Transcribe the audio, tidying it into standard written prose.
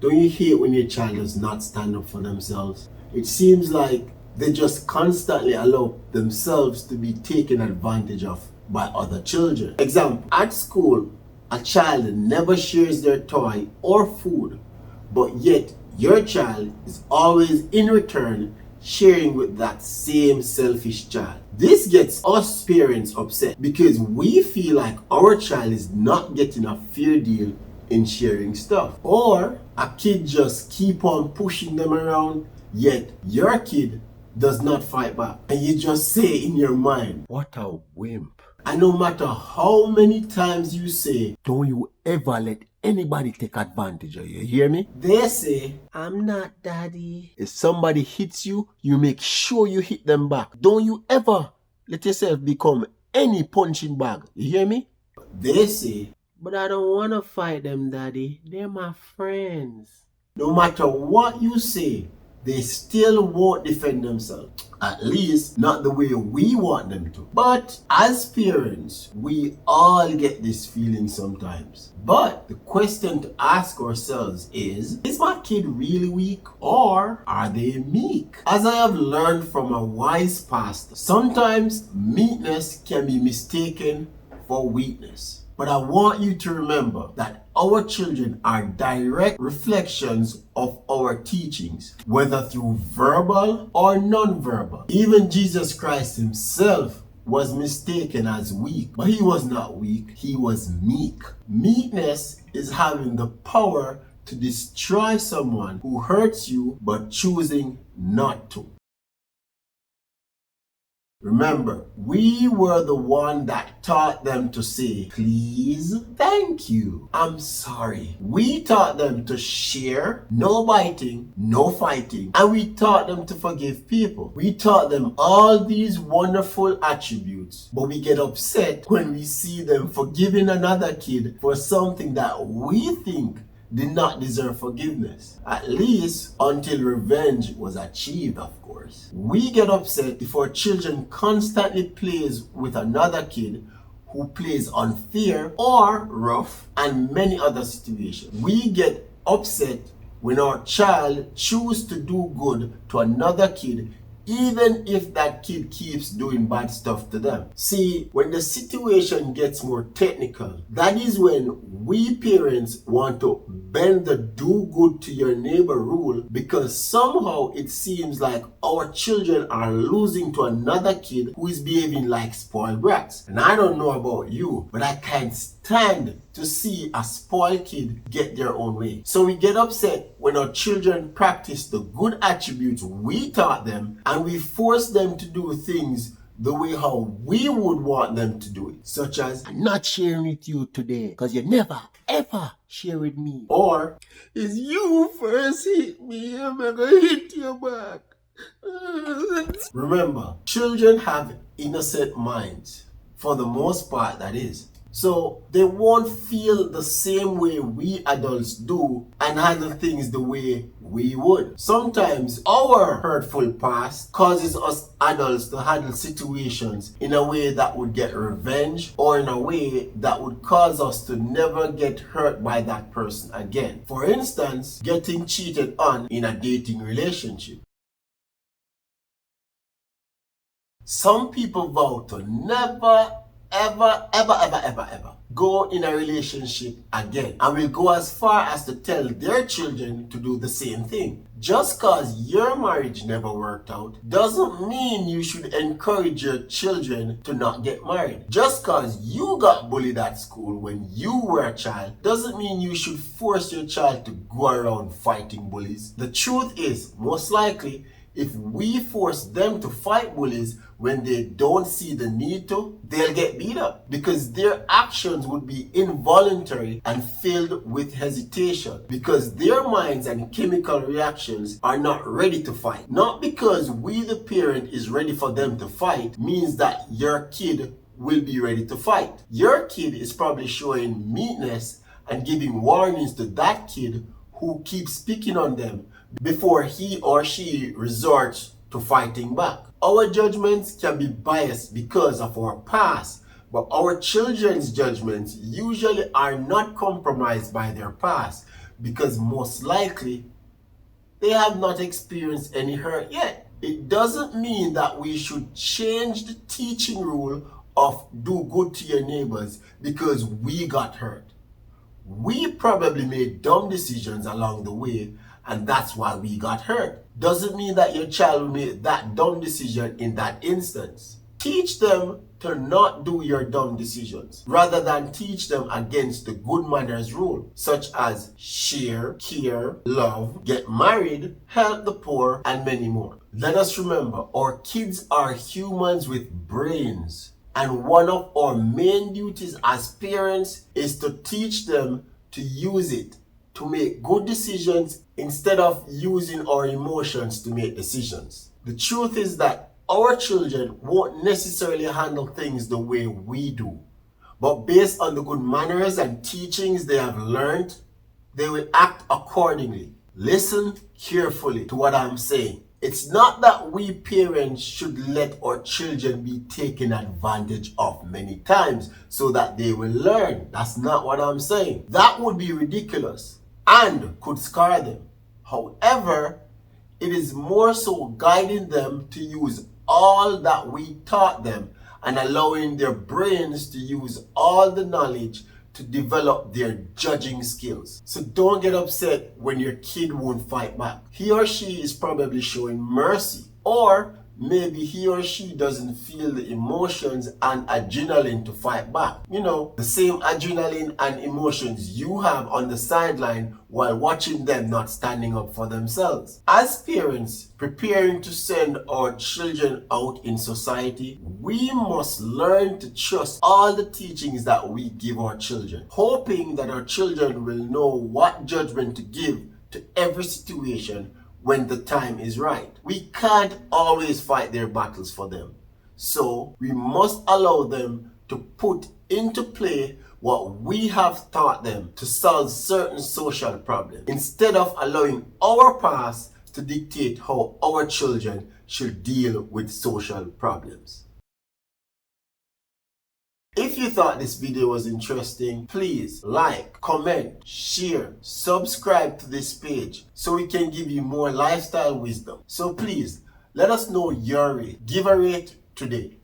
Don't you hate when your child does not stand up for themselves? It seems like they just constantly allow themselves to be taken advantage of by other children. Example, at school, a child never shares their toy or food, but yet your child is always in return sharing with that same selfish child. This gets us parents upset because we feel like our child is not getting a fair deal in sharing stuff. Or a kid just keep on pushing them around, yet your kid does not fight back. And you just say in your mind, what a wimp. And no matter how many times you say, don't you ever let anybody take advantage of you, hear me? They say, I'm not daddy. If somebody hits you, you make sure you hit them back. Don't you ever let yourself become any punching bag, you hear me? They say, but I don't want to fight them, daddy. They're my friends. No matter what you say, they still won't defend themselves. At least not the way we want them to. But as parents, we all get this feeling sometimes. But the question to ask ourselves is my kid really weak or are they meek? As I have learned from a wise pastor, sometimes meekness can be mistaken for weakness. But I want you to remember that our children are direct reflections of our teachings, whether through verbal or non-verbal. Even Jesus Christ himself was mistaken as weak, but he was not weak, he was meek. Meekness is having the power to destroy someone who hurts you but choosing not to. Remember, we were the one that taught them to say, please, thank you, I'm sorry. We taught them to share, no biting, no fighting, and we taught them to forgive people. We taught them all these wonderful attributes, but we get upset when we see them forgiving another kid for something that we think did not deserve forgiveness. At least until revenge was achieved, of course. We get upset if our children constantly plays with another kid who plays unfair or rough and many other situations. We get upset when our child chooses to do good to another kid even if that kid keeps doing bad stuff to them. See, when the situation gets more technical, that is when we parents want to bend the do good to your neighbor rule because somehow it seems like our children are losing to another kid who is behaving like spoiled brats. And I don't know about you, but I can't stand to see a spoiled kid get their own way. So we get upset when our children practice the good attributes we taught them and we force them to do things the way how we would want them to do it. Such as, I'm not sharing with you today because you never ever share with me. Or, it's you first hit me, I'm gonna hit you back. Remember, children have innocent minds. For the most part, that is. So they won't feel the same way we adults do and handle things the way we would. Sometimes our hurtful past causes us adults to handle situations in a way that would get revenge or in a way that would cause us to never get hurt by that person again. For instance, getting cheated on in a dating relationship. Some people vow to never ever go in a relationship again and will go as far as to tell their children to do the same thing. Just cause your marriage never worked out doesn't mean you should encourage your children to not get married. Just cause you got bullied at school when you were a child doesn't mean you should force your child to go around fighting bullies. The truth is, most likely, if we force them to fight bullies when they don't see the need to, they'll get beat up because their actions would be involuntary and filled with hesitation because their minds and chemical reactions are not ready to fight. Not because we the parent is ready for them to fight means that your kid will be ready to fight. Your kid is probably showing meekness and giving warnings to that kid who keeps picking on them before he or she resorts to fighting back. Our judgments can be biased because of our past, but our children's judgments usually are not compromised by their past because most likely they have not experienced any hurt yet. It doesn't mean that we should change the teaching rule of do good to your neighbors because we got hurt. We probably made dumb decisions along the way, and that's why we got hurt. Doesn't mean that your child will make that dumb decision in that instance. Teach them to not do your dumb decisions, rather than teach them against the good manners rule, such as share, care, love, get married, help the poor, and many more. Let us remember, our kids are humans with brains, and one of our main duties as parents is to teach them to use it to make good decisions instead of using our emotions to make decisions. The truth is that our children won't necessarily handle things the way we do, but based on the good manners and teachings they have learned, they will act accordingly. Listen carefully to what I'm saying. It's not that we parents should let our children be taken advantage of many times so that they will learn. That's not what I'm saying. That would be ridiculous and could scar them. However, it is more so guiding them to use all that we taught them and allowing their brains to use all the knowledge to develop their judging skills. So don't get upset when your kid won't fight back. He or she is probably showing mercy, or maybe he or she doesn't feel the emotions and adrenaline to fight back. You know, the same adrenaline and emotions you have on the sideline while watching them not standing up for themselves. As parents preparing to send our children out in society, we must learn to trust all the teachings that we give our children, hoping that our children will know what judgment to give to every situation when the time is right. We can't always fight their battles for them. So we must allow them to put into play what we have taught them to solve certain social problems, instead of allowing our past to dictate how our children should deal with social problems. If you thought this video was interesting, please like, comment, share, subscribe to this page so we can give you more lifestyle wisdom. So please, let us know your rate. Give a rate today.